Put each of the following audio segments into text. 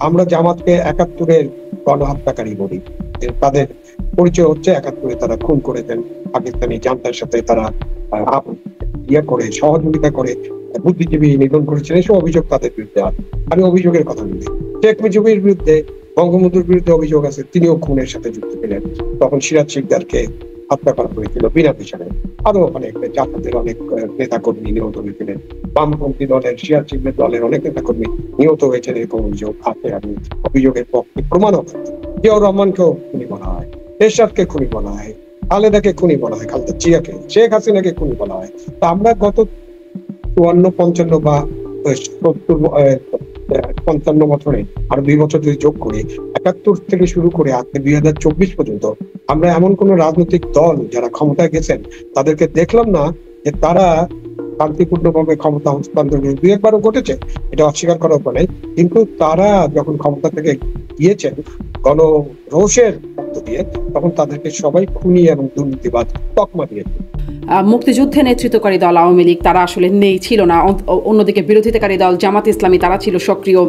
আমরা জামাতকে 71-এর গণহত্যাকারী বলি। তাদের পরিচয় হচ্ছে 71-এ তারা খুন করেছেন, পাকিস্তানি জান্তার সাথে তারা করে সহযোগিতা করে বুদ্ধিজীবী নিধন করেছেন, এসব অভিযোগ তাদের বিরুদ্ধে আছে। আমি অভিযোগের কথা বলি, শেখ মুজিবের বিরুদ্ধে, বঙ্গবন্ধুর বিরুদ্ধে অভিযোগ আছে, তিনিও খুনের সাথে যুক্ত ছিলেন। তখন সিরাজ শিকদারকে হত্যা করা হয়েছিল বিনা বিচারে। আরো অনেক জামাতের অনেক নেতা কর্মী নিহত হয়েছিলেন, বামপন্থী দলের, সিরাজ শিকদার দলের অনেক নেতা কর্মী নিহত হয়েছেন, এরকম অভিযোগ আছে। আমি অভিযোগের পক্ষে প্রমাণও, জিয়াউর রহমানকেও খুনি বলা হয়, এরশাদকে খুনি বলা হয়, খালেদাকে খুনি বলা হয়, খালেদা জিয়াকে, শেখ হাসিনাকে খুনি বলা হয়। তা আমরা গত 54, 55 বা 55 বছরে আর 2 বছর যদি যোগ করি, 71 থেকে শুরু করে আজকে 2024 পর্যন্ত আমরা এমন কোন রাজনৈতিক দল যারা ক্ষমতায় গেছেন তাদেরকে দেখলাম না যে তারা শান্তিপূর্ণভাবে ক্ষমতা হস্তান্তর, 2-1বারও ঘটেছে, এটা অস্বীকার করার উপায় নেই, কিন্তু তারা যখন ক্ষমতা থেকে গিয়েছেন গণরোষের মধ্য দিয়ে, তখন তাদেরকে সবাই খুনি এবং দুর্নীতিবাদ তকমা দিয়েছে। মুক্তিযুদ্ধে নেতৃত্বকারী দল আওয়ামী লীগ তারা আসলে ছিল না। অন্যদিকে বিরোধিতাকারী দল জামাত ইসলামী তারা ছিল সক্রিয়।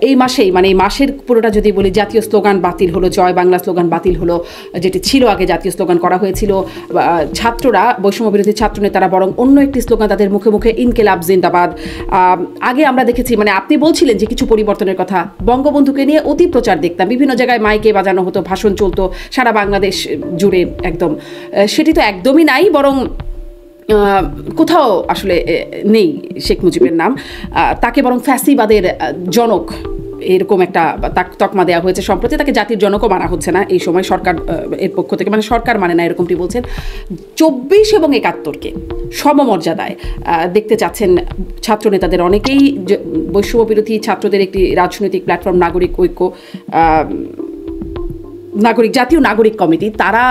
এই মাসেই, মানে এই মাসের পুরোটা যদি বলি, জাতীয় স্লোগান বাতিল হলো, জয় বাংলা স্লোগান বাতিল হলো, যেটি ছিল আগে জাতীয় স্লোগান করা হয়েছিল। ছাত্ররা, বৈষম্য বিরোধী ছাত্র নেতারা বরং অন্য একটি স্লোগান তাদের মুখে মুখে, ইনকিলাব জিন্দাবাদ। আগে আমরা দেখেছি, মানে আপনি বলছিলেন যে কিছু পরিবর্তনের কথা, বঙ্গবন্ধুকে নিয়ে অতি প্রচার দেখতাম, বিভিন্ন জায়গায় মাইকে বাজানো হতো, ভাষণ চলতো সারা বাংলাদেশ জুড়ে একদম। সেটি তো একদমই নাই, বরং কোথাও আসলে নেই শেখ মুজিবের নাম। তাকে বরং ফ্যাসিবাদের জনক এরকম একটা তকমা দেওয়া হয়েছে। সম্প্রতি তাকে জাতির জনকও মানা হচ্ছে না এই সময় সরকার এর পক্ষ থেকে, মানে সরকার মানে না এরকমটি বলছেন। 24 এবং 71-কে সমমর্যাদায় দেখতে চাচ্ছেন ছাত্র নেতাদের অনেকেই। বৈষম্য বিরোধী ছাত্রদের একটি রাজনৈতিক প্ল্যাটফর্ম নাগরিক ঐক্য, জাতীয় নাগরিক কমিটি, তারা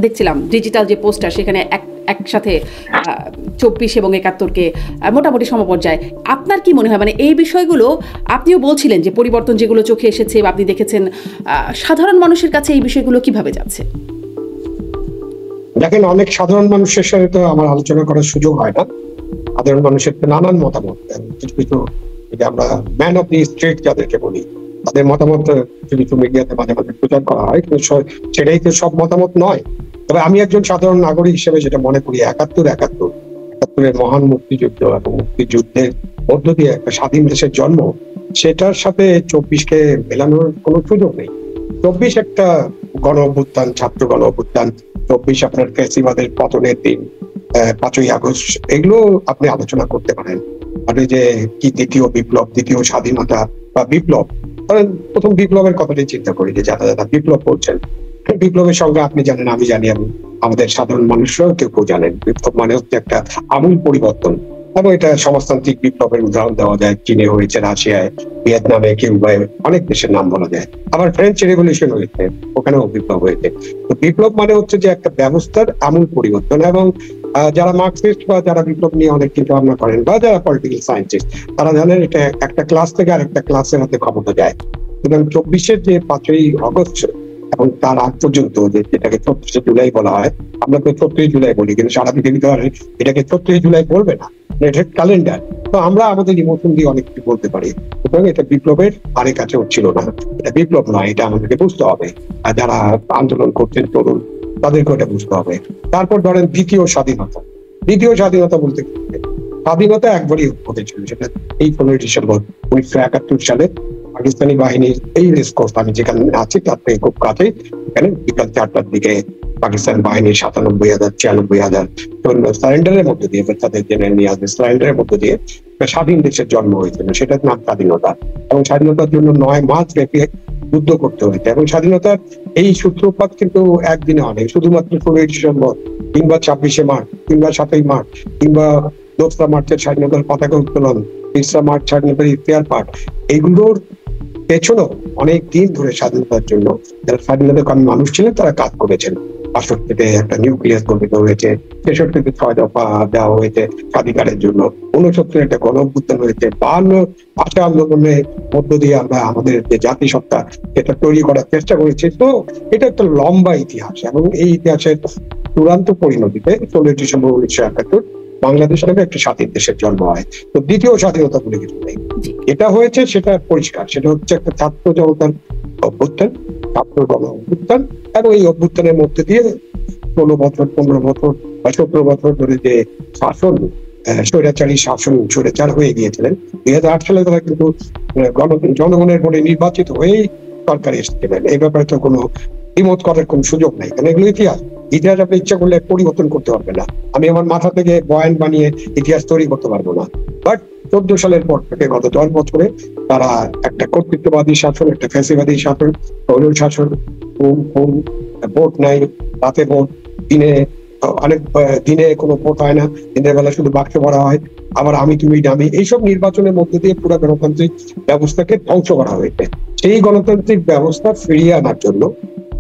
দেখছিলাম ডিজিটাল যে পোস্টার, সেখানে একসাথে 24 এবং 71-কে মোটামুটি সমপর্যায়ে। আপনার কি মনে হয়, মানে এই বিষয়গুলো, আপনিও বলছিলেন যে পরিবর্তন যেগুলো চোখে এসেছে বা আপনি দেখেছেন, সাধারণ মানুষের কাছে এই বিষয়গুলো কিভাবে যাচ্ছে? দেখেন, অনেক সাধারণ মানুষের সাথে তো আমার আলোচনা করার সুযোগ হয় না। সাধারণ মানুষের তো নানান মতামত, কিছু কিছু আমরা ম্যান অফ দি স্ট্রিট যাদেরকে বলি, তাদের মতামত কিছু কিছু মিডিয়াতে মাঝে মাঝে প্রচার করা হয়, কিন্তু সেটাই তো সব মতামত নয়। তবে আমি একজন সাধারণ নাগরিক হিসেবে যেটা মনে করি, 71-এর মহান মুক্তিযুদ্ধ এবং মুক্তিযুদ্ধের মধ্য দিয়ে একটা স্বাধীন দেশের জন্ম, সেটার সাথে 24-কে মেলানোর কোনো সুযোগ নেই। 24 একটা গণ অভ্যুত্থান, ছাত্র গণ অভ্যুত্থান। 24 আপনার ফ্যাসিবাদের পতনের দিন, 5ই আগস্ট, এগুলো আপনি আলোচনা করতে পারেন। মানে যে কি দ্বিতীয় বিপ্লব, দ্বিতীয় স্বাধীনতা বা বিপ্লব, কারণ প্রথম বিপ্লবের কথাটাই চিন্তা করি যে যারা যারা বিপ্লব বলছেন, বিপ্লবের সঙ্গে আপনি জানেন, আমি জানি, এবং আমাদের সাধারণ মানুষরাও কেউ কেউ জানেন, বিপ্লব মানে হচ্ছে একটা আমূল পরিবর্তন। এবং এটা সমাজতান্ত্রিক বিপ্লবের উদাহরণ দেওয়া যায়, চীনে হয়েছে, রাশিয়ায়, ভিয়েতনামে, কিউবায়, অনেক দেশের নাম বলা যায়। আবার ফ্রেঞ্চ রেভলিউশন হয়েছে, ওখানেও বিপ্লব হয়েছে। তো বিপ্লব মানে হচ্ছে যে একটা ব্যবস্থার আমূল পরিবর্তন। এবং যারা মার্কসিস্ট বা যারা বিপ্লব নিয়ে অনেক চিন্তা ভাবনা করেন, বা যারা পলিটিক্যাল সায়েন্টিস্ট, তারা জানেন এটা একটা ক্লাস থেকে আরেকটা ক্লাসের হাতে ক্ষমতা যায়। সুতরাং 24-এর যে 5ই আগস্ট এবং তার আগ পর্যন্ত, যেটাকে 34শে জুলাই বলা হয়, আমরা তো 34 জুলাই বলি, কিন্তু সারা পৃথিবীতে এটাকে 34 জুলাই বলবে না, এটা ক্যালেন্ডার। তো আমরা আমাদের ইমোশন দিয়ে অনেক কিছু বলতে পারি। সুতরাং এটা বিপ্লবের ধারে কাছে হচ্ছিল না, এটা বিপ্লব নয়, এটা আমাদেরকে বুঝতে হবে। আর যারা আন্দোলন করছেন তরুণ, তাদেরকে এটা বুঝতে হবে। তারপর ধরেন দ্বিতীয় স্বাধীনতা। দ্বিতীয় স্বাধীনতা বলতে স্বাধীনতা একবারই হতে ছিল, সেটা এই 15 ডিসেম্বর 1971 সালে পাকিস্তানি বাহিনীর এই রেসকোর্স, আমি যেখানে আছি তার থেকে খুব কাছেই, এখানে বিকাল 4টার দিকে পাকিস্তান বাহিনীর 97,000 96,000 সৈন্য সারেন্ডারের মধ্যে দিয়ে, তাদের জেনে নিয়ে আসবে, সারেন্ডারের মধ্যে দিয়ে স্বাধীন দেশের জন্ম হয়েছিল। সেটার নাম স্বাধীনতা। এবং স্বাধীনতার জন্য 9 মাস ব্যাপী যুদ্ধ করতে হয়েছে। এবং স্বাধীনতার এই সূত্রপাত কিন্তু একদিনে অনেক, শুধুমাত্র 15 ডিসেম্বর কিংবা 26শে মার্চ কিংবা 7ই মার্চ কিংবা 2রা মার্চের স্বাধীনতার পতাকা উত্তোলন, 3রা মার্চ স্বাধীনতার ইফতেহার পাঠ, এগুলোর পেছনেও অনেক দিন ধরে স্বাধীনতার জন্য যারা স্বাধীনতাকামী মানুষ ছিলেন তারা কাজ করেছেন। 65-তে একটা নিউক্লিয়াস গঠিত হয়েছে, 66-তে 6 দফা দেওয়া হয়েছে স্বাধিকারের জন্য, 69-এ একটা গণ অভ্যুত্থান হয়েছে, 52 ভাষা আন্দোলনের মধ্য দিয়ে আমরা আমাদের যে জাতিসত্তা সেটা তৈরি করার চেষ্টা করেছি। তো এটা একটা লম্বা ইতিহাস, এবং এই ইতিহাসের চূড়ান্ত পরিণতিতে 16 ডিসেম্বর 1971 বাংলাদেশ নামে একটা স্বাধীন দেশের জন্ম হয়। তো দ্বিতীয় স্বাধীনতা বলে কিছু নেই। এটা হয়েছে সেটা পরিষ্কার, সেটা হচ্ছে একটা ছাত্র জনতার অভ্যুত্থান, ছাত্র গণ অভ্যুত্থান, এবং এই অভ্যুত্থানের মধ্যে দিয়ে 16 বছর 15 বছর বা 17 বছর ধরে যে শাসন, স্বৈরাচারী শাসন, স্বৈরাচার হয়ে গিয়েছিলেন। 2008 সালে তারা কিন্তু জনগণের ভোটে নির্বাচিত হয়েই সরকারে এসেছিলেন। এই ব্যাপারে তো কোনো দ্বিমত করার কোনো সুযোগ নাই, কারণ এগুলো ইতিহাস। ইতিহাস আপনি ইচ্ছা করলে পরিবর্তন করতে পারবে না। আমি আমার মাথা থেকে বয়ান বানিয়ে ইতিহাস তৈরি করতে পারবো না। বাট 14 সালের পর থেকে গত 10 বছরে তারা একটা কর্তৃত্ববাদী শাসন, একটা ফ্যাসিবাদী শাসন, দলীয় শাসন, ভোট নাই, রাতে ভোট, দিনে অনেক দিনে কোনো ভোট হয় না, দিনের বেলা শুধু বাক্স ভরা হয়, আবার আমি তুমি ডামি, এইসব নির্বাচনের মধ্যে দিয়ে পুরো গণতান্ত্রিক ব্যবস্থাকে ধ্বংস করা হয়েছে। সেই গণতান্ত্রিক ব্যবস্থা ফিরিয়ে আনার জন্য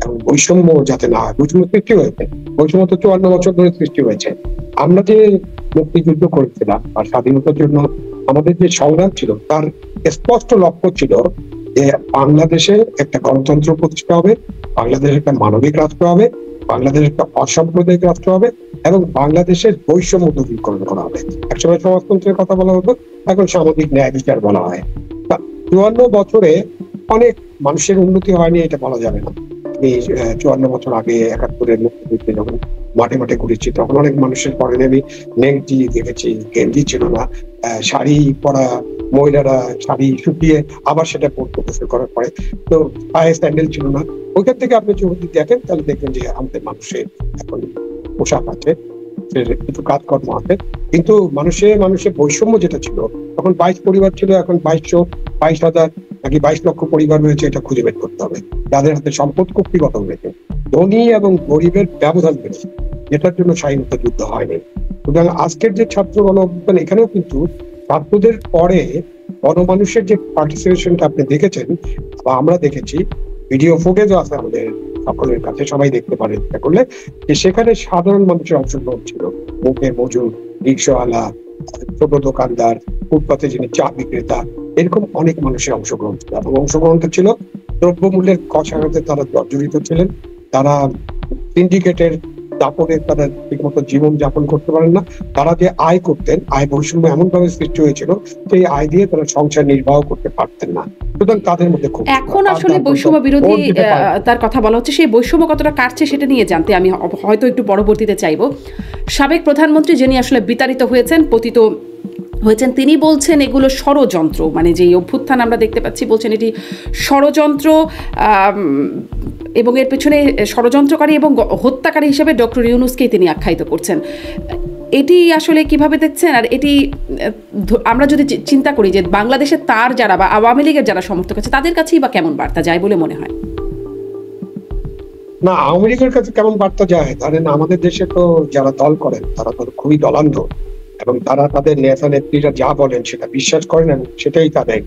এবং বৈষম্য যাতে না হয়, বৈষম্য সৃষ্টি হয়েছে, বৈষম্য তো 54 বছর ধরে সৃষ্টি হয়েছে। আমরা যে মুক্তিযুদ্ধ করেছিলাম আর স্বাধীনতার জন্য আমাদের যে সংগ্রাম ছিল, তার স্পষ্ট লক্ষ্য ছিল যে বাংলাদেশে একটা গণতন্ত্র প্রতিষ্ঠা হবে, বাংলাদেশে একটা মানবিক রাষ্ট্র হবে, বাংলাদেশ একটা অসাম্প্রদায়িক রাষ্ট্র হবে, এবং বাংলাদেশের বৈষম্য দূরীকরণ করা হবে। একসময় সমাজতন্ত্রের কথা বলা হতো, এখন সামাজিক ন্যায় বিচার বলা হয়। 54 বছরে অনেক মানুষের উন্নতি হয়নি এটা বলা যাবে না। আমি 54 বছর আগে 71-এর মুক্তিযুদ্ধে যখন মাঠে মাঠে ঘুরেছি, তখন অনেক মানুষের পরনে আমি নেংটি দেখেছি, গেঞ্জি ছিল না, শাড়ি পরা মহিলারা শাড়ি শুকিয়ে আবার সেটা পরতে গোসল করার পরে, তো পায়ে স্যান্ডেল ছিল না। ওইখান থেকে আপনি যদি দেখেন তাহলে দেখবেন যে আমাদের মানুষের এখন পোশাক আছে, কিছু কাজকর্ম আছে, কিন্তু মানুষের বৈষম্য যেটা ছিল, তখন 22 পরিবার ছিল, এখন 22,000 নাকি 22 লক্ষ পরিবার রয়েছে, এটা খুঁজে বের করতে হবে। যাদের হাতে সম্পদ কর্তৃগত হয়েছে, ধনী এবং গরিবের ব্যবধান বেড়েছে, যেটার জন্য স্বাধীনতা যুদ্ধ হয়নি। সুতরাং আজকের যে ছাত্র গণ অভ্যুত্থান, এখানেও কিন্তু ছাত্রদের পরে গণমানুষের যে পার্টিসিপেশনটা আপনি দেখেছেন বা আমরা দেখেছি, ভিডিও ফুটেজও আছে আমাদের সকলের কাছে, সবাই দেখতে পারে ইচ্ছা করলে, যে সেখানে সাধারণ মানুষের অংশগ্রহণ ছিল। মুখে মজুর, রিক্সাওয়ালা, ছোট দোকানদার, ফুটপাতে যিনি চা বিক্রেতা, এরকম অনেক মানুষের অংশগ্রহণ ছিল। এবং অংশগ্রহণটা ছিল দ্রব্যমূল্যের কষাঘাতে তারা জর্জরিত ছিলেন, তারা সিন্ডিকেটের দাপটে তারা ঠিকমতো জীবন যাপন করতে পারেন না, তারা যে আয় করতেন, আয় বৈষম্য এমন ভাবে সৃষ্টি হয়েছিল সেই আয় দিয়ে তারা সংসার নির্বাহ করতে পারতেন না। সুতরাং তাদের মধ্যে এখন আসলে বৈষম্য বিরোধী তার কথা বলা হচ্ছে, সেই বৈষম্য কতটা কাটছে সেটা নিয়ে জানতে আমি হয়তো একটু পরবর্তীতে চাইব। সাবেক প্রধানমন্ত্রী যিনি আসলে বিতাড়িত হয়েছেন, পতিত হয়েছেন, তিনি বলছেন এগুলো ষড়যন্ত্র, মানে যে অভ্যুত্থান আমরা দেখতে পাচ্ছি, বলছেন এটি ষড়যন্ত্র, এবং এর পেছনে ষড়যন্ত্রকারী এবং হত্যাকারী হিসেবে ডক্টর ইউনূসকেই তিনি আখ্যায়িত করছেন। এটি আসলে কিভাবে দেখছেন? আর এটি আমরা যদি চিন্তা করি যে বাংলাদেশে তার যারা বা আওয়ামী লীগের যারা সমর্থক আছে, তাদের কাছেই বা কেমন বার্তা যায় বলে মনে হয়? না, আওয়ামী লীগের কাছে কেমন বার্তা যায় ধরেন, আমাদের দেশে তো যারা দল করেন তারা তো খুবই দলান্ধ, এবং তারা তাদের নেতা নেত্রীরা যা বলেন সেটা বিশ্বাস করেন এবং সেটাই তাদের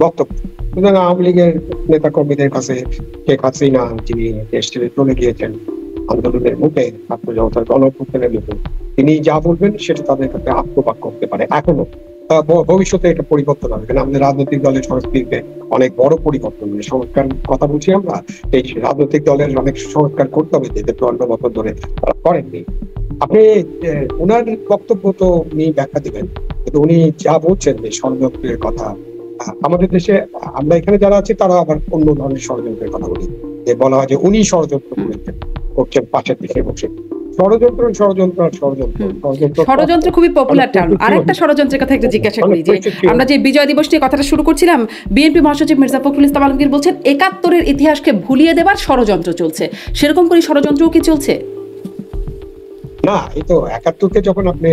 বক্তব্য। সুতরাং আওয়ামী লীগের নেতা কর্মীদের কাছে শেখ হাসিনা, যিনি দেশ ছেড়ে চলে গিয়েছেন আন্দোলনের মুখে, ছাত্র জনতার গণ অভ্যুত্থানের মুখে, তিনি যা বলবেন সেটা তাদের কাছে আত্মবাক্য করতে পারে এখনো। ভবিষ্যতে এটা পরিবর্তন হবে, কারণ আমাদের রাজনৈতিক দলের সংস্কৃতিতে অনেক বড় পরিবর্তন, মানে সংস্কার কথা বলছি আমরা, এই রাজনৈতিক দলের অনেক সংস্কার করতে হবে, যেটা 54 বছর ধরে তারা করেননি। আপনি ওনার বক্তব্য তো উনি ব্যাখ্যা দিবেন, কিন্তু উনি যা বলছেন যে ষড়যন্ত্রের কথা, আমাদের দেশে আমরা এখানে যারা আছি তারা আবার অন্য ধরনের ষড়যন্ত্রের কথা বলি, যে বলা হয় যে উনি ষড়যন্ত্র করছেন পাশের দিকে বসে। ষড়যন্ত্র খুবই পপুলার টার্ম। আরেকটা ষড়যন্ত্রের কথা একটু জিজ্ঞাসা করি, যে আমরা যে বিজয় দিবস নিয়ে কথাটা শুরু করছিলাম, বিএনপি মহাসচিব মির্জা ফখরুল ইসলাম আলমগীর বলছেন 71-এর ইতিহাসকে ভুলিয়ে দেবার ষড়যন্ত্র চলছে। সেরকম করে ষড়যন্ত্রও কি চলছে? না, এই তো 71-কে যখন আপনি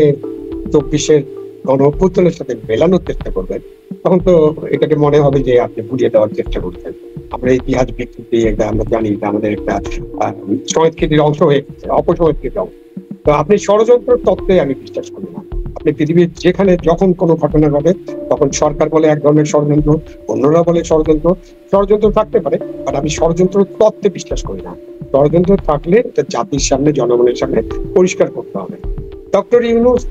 24-এর গণ অভ্যুত্থানের সাথে মেলানোর চেষ্টা করবেন, তখন তো এটাকে মনে হবে যে আপনি ভুলিয়ে দেওয়ার চেষ্টা করছেন। আমরা ইতিহাস বিকৃতি, এটা আমরা জানি এটা আমাদের একটা সংস্কৃতির অংশ হয়ে গেছে, অপসংস্কৃতির অংশ। তো আপনি ষড়যন্ত্র তত্ত্বে আমি বিশ্বাস করি না। আপনি পৃথিবীর যেখানে যখন কোনো ঘটনা ঘটে, তখন সরকার বলে এক ধরনের ষড়যন্ত্র, অন্যরা বলে ষড়যন্ত্র থাকতে পারে, বাট আমি ষড়যন্ত্র তত্ত্বে বিশ্বাস করি না। ষড়যন্ত্র থাকলে এটা জাতির সামনে, জনগণের সামনে পরিষ্কার করতে হবে। ডক্টর ইউনূস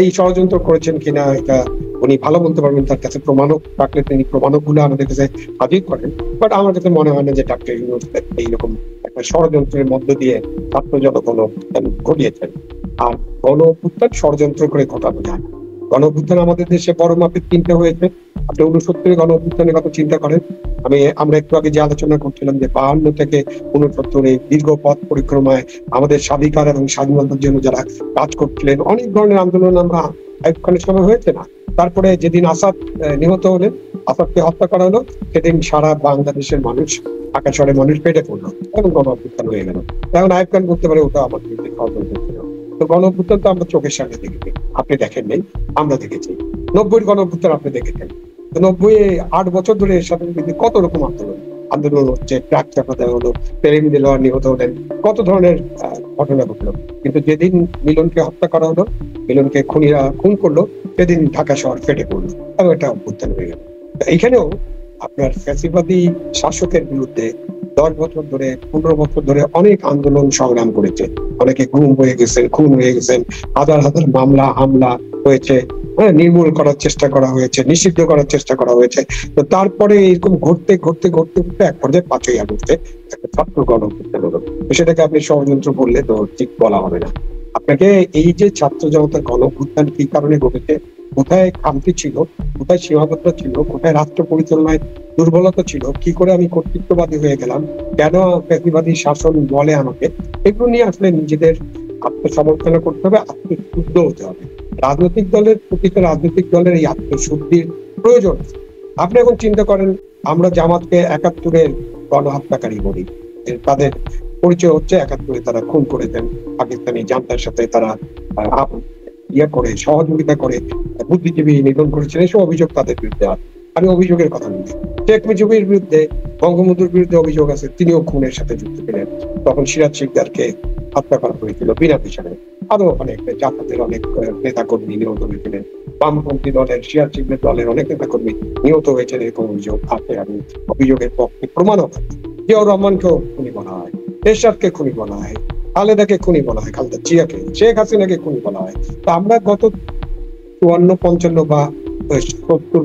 এই ষড়যন্ত্র করেছেন কিনা এটা উনি ভালো বলতে পারবেন, তার কাছে প্রমাণক থাকলে তিনি প্রমাণকগুলো আমাদের কাছে হাজির করেন। বাট আমার কাছে মনে হয় না যে ডক্টর ইউনূস এইরকম একটা ষড়যন্ত্রের মধ্য দিয়ে ছাত্র জনগণ ঘটিয়েছেন। আর গণ অভ্যুত্থান ষড়যন্ত্র করে ঘটানো যায়। গণ অভ্যুত্থান আমাদের দেশে বড় মাপের 3টে হয়েছে। আপনি 69 গণ অভ্যুত্থানের কথা চিন্তা করেন। আমরা একটু আগে যে আলোচনা করছিলাম যে 52 থেকে 69 দীর্ঘ পথ পরিক্রমায় আমাদের স্বাধিকার এবং স্বাধীনতার জন্য যারা কাজ করছিলেন, অনেক ধরনের আন্দোলন আমরা আইয়ুব খানের সময় হয়েছে না। তারপরে যেদিন আসাদ নিহত হলেন, আসাদকে হত্যা করা হলো, সেদিন সারা বাংলাদেশের মানুষ, ঢাকা শহরের মানুষ পেটে পড়লো এবং গণ অভ্যুত্থান হয়ে গেল। এখন আইয়ুব খান বলতে পারে ওটা আমার বিরুদ্ধে ষড়যন্ত্র ছিল। তো গণ অভ্যুত্থান তো আমরা চোখের সামনে দেখেছি, আপনি দেখেন নাই, আমরা দেখেছি। 90 গণ অভ্যুত্থান আপনি দেখেছেন। তো 90 8 বছর ধরে এর সাথে কত রকম আন্দোলন হচ্ছে, ট্রাক চাপা দেওয়া হলো, প্রেম দেলোয়ার নিহত হলেন, কত ধরনের ঘটনা ঘটলো। কিন্তু যেদিন মিলনকে হত্যা করা হলো, মিলনকে খুনিরা খুন করলো, সেদিন ঢাকা শহর ফেটে পড়লো এবং এটা অভ্যুত্থান হয়ে গেল। এইখানেও আপনার ফ্যাসিবাদী শাসকের বিরুদ্ধে 10 বছর ধরে, 15 বছর ধরে অনেক আন্দোলন সংগ্রাম করেছে। অনেকে গুম হয়ে গেছেন, খুন হয়ে গেছেন, হাজার হাজার মামলা হামলা হয়েছে, নির্মূল করার চেষ্টা করা হয়েছে, নিষিদ্ধ করার চেষ্টা করা হয়েছে। তো তারপরে এরকম ঘটতে ঘটতে ঘটতে ঘটতে এক পর্যায়ে 5ই আগস্টে একটা ছাত্র গণ অভ্যুত্থান হলো। সেটাকে আপনি ষড়যন্ত্র বললে তো ঠিক বলা হবে না। আপনাকে এই যে ছাত্র জনতার গণ অভ্যুত্থান কি কারণে ঘটেছে, কোথায় খামতি ছিল, কোথায় সীমাবদ্ধতা ছিল, কোথায় রাষ্ট্র পরিচালনায় দুর্বলতা ছিল, কি করে আমি কর্তৃত্ববাদী হয়ে গেলাম, কেন ফ্যাসিবাদী শাসন বলে আমাকে, এগুলো নিয়ে আসলে নিজেদের আত্মসমালোচনা করতে হবে, আত্মশুদ্ধ হতে হবে। প্রতিটা রাজনৈতিক দলের এই আত্মশুদ্ধির প্রয়োজন। আপনি এখন চিন্তা করেন, আমরা জামাতকে 71-এর গণহত্যাকারী বলি। তাদের পরিচয় হচ্ছে 71-এ তারা খুন করেছেন, পাকিস্তানি জান্তার সাথে তারা সহযোগিতা করে বুদ্ধিজীবী নিধন করেছেন, এসব অভিযোগ তাদের বিরুদ্ধে আছে। আমি অভিযোগের কথা বলি, শেখ মুজিবের বিরুদ্ধে, বঙ্গবন্ধুর বিরুদ্ধে অভিযোগ আছে, তিনিও খুনের সাথে যুক্ত ছিলেন। তখন সিরাজ শিকদারকে হত্যা করা হয়েছিল বিনা বিচারে। আরো অনেক জামাতের অনেক নেতা কর্মী নিহত হয়েছিলেন, বামপন্থী দলের, সিরাজ শিকদার দলের অনেক নেতা কর্মী নিহত হয়েছেন, এরকম অভিযোগ আছে। আমি অভিযোগের পক্ষে প্রমাণও আছে। জিয়াউর রহমানকেও খুনি বলা হয়, এরশাদকে খুনি বলা হয়, খালেদাকে খুনি বলা হয়, খালেদা জিয়াকে, শেখ হাসিনাকে খুনি বলা হয়। তো আমরা গত 54, 55 বা 70,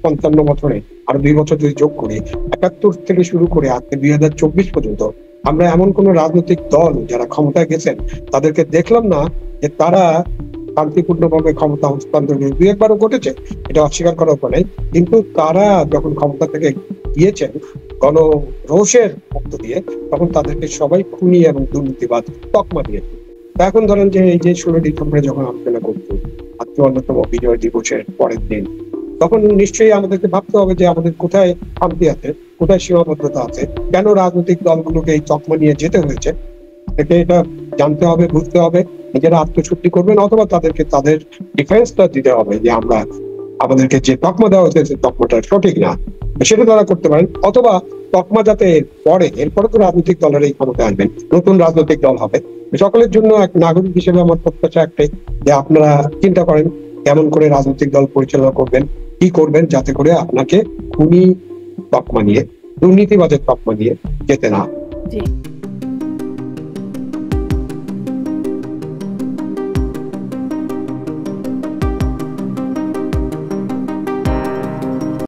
55 বছরে আরো 2 বছর যদি যোগ করি, 71 থেকে শুরু করে আজকে 2024 পর্যন্ত আমরা এমন কোন রাজনৈতিক দল যারা ক্ষমতায় গেছেন তাদেরকে দেখলাম না যে তারা শান্তিপূর্ণভাবে ক্ষমতা হস্তান্তর, 2-1বারও ঘটেছে, এটা অস্বীকার করার উপায় নেই। কিন্তু তারা যখন ক্ষমতা থেকে গিয়েছেন গণরোষের মধ্য দিয়ে, তখন তাদেরকে সবাই খুনি এবং দুর্নীতিবাদ তকমা দিয়েছে। এখন ধরেন যে এই যে 16 ডিসেম্বরে যখন আলোচনা করছি, 54তম বিজয় দিবসের পরের দিন, তখন নিশ্চয়ই আমাদেরকে ভাবতে হবে যে আমাদের কোথায় খামতি আছে, কোথায় সীমাবদ্ধতা আছে, কেন রাজনৈতিক দলগুলোকে এই তকমা নিয়ে যেতে হয়েছে। এটা জানতে হবে, বুঝতে হবে, নিজেরা আত্মশুদ্ধি করবেন, অথবা তাদেরকে তাদের ডিফেন্সটা দিতে হবে যে আমাদেরকে যে তকমা দেওয়া হয়েছে সেই তকমাটা সঠিক না, সেটা তারা করতে পারেন। অথবা তকমা যাতে এরপরে তো রাজনৈতিক দলের এই ক্ষমতায় আসবেন, নতুন রাজনৈতিক দল হবে। সকলের জন্য এক নাগরিক হিসেবে আমার প্রত্যাশা একটাই যে আপনারা চিন্তা করেন কেমন করে রাজনৈতিক দল পরিচালনা করবেন, কি করবেন যাতে করে আপনাকে খুনি তকমা নিয়ে, দুর্নীতিবাজের তকমা নিয়ে যেতে না।